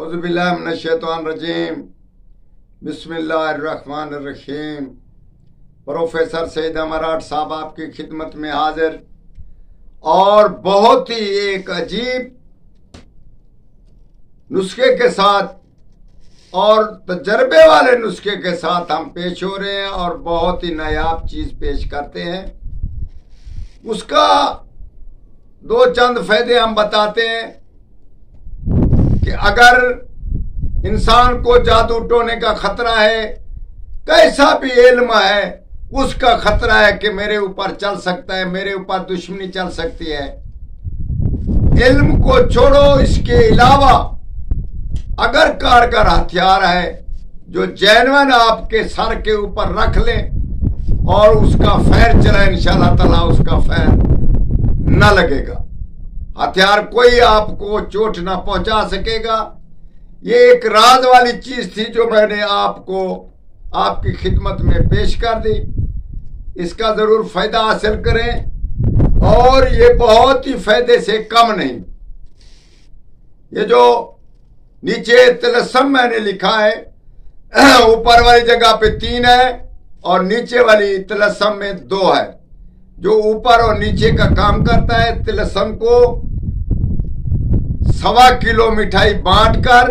औज़ुबिल्लाहि मिनश्शैतानिर्रजीम बिस्मिल्लाहिर्रहमानिर्रहीम। प्रोफेसर सईद मराठ साहब आपकी खिदमत में हाजिर और बहुत ही एक अजीब नुस्खे के साथ और तजर्बे वाले नुस्खे के साथ हम पेश हो रहे हैं और बहुत ही नायाब चीज पेश करते हैं। उसका दो चंद फायदे हम बताते हैं कि अगर इंसान को जादू टोने का खतरा है, कैसा भी इल्म है, उसका खतरा है कि मेरे ऊपर चल सकता है, मेरे ऊपर दुश्मनी चल सकती है। इल्म को छोड़ो, इसके अलावा अगर कारगर हथियार है जो जेन्युइन आपके सर के ऊपर रख ले और उसका फैर चला, इंशाअल्लाह ताला उसका फैर न लगेगा। हथियार कोई आपको चोट ना पहुंचा सकेगा। ये एक राज वाली चीज थी जो मैंने आपको आपकी खिदमत में पेश कर दी। इसका जरूर फायदा हासिल करें और ये बहुत ही फायदे से कम नहीं। ये जो नीचे तिलस्म मैंने लिखा है, ऊपर वाली जगह पे 3 है और नीचे वाली तिलस्म में 2 है। जो ऊपर और नीचे का काम करता है, तिलस्म को 1.25 किलो मिठाई बांटकर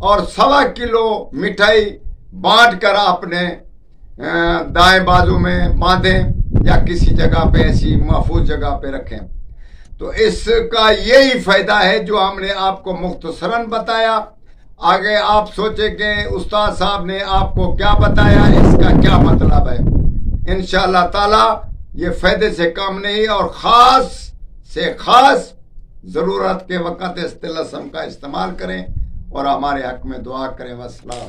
और 1.25 किलो मिठाई बांटकर अपने दाएं बाजू में बांधें या किसी जगह पे ऐसी महफूज जगह पे रखें। तो इसका यही फायदा है जो हमने आपको मुख्तसरन बताया। आगे आप सोचे कि उस्ताद साहब ने आपको क्या बताया, इसका क्या मतलब है। इंशाअल्लाह ताला ये फायदे से कम नहीं और खास से खास जरूरत के वक्त इस तिलस्म का इस्तेमाल करें और हमारे हक में दुआ करें। वस्सलाम।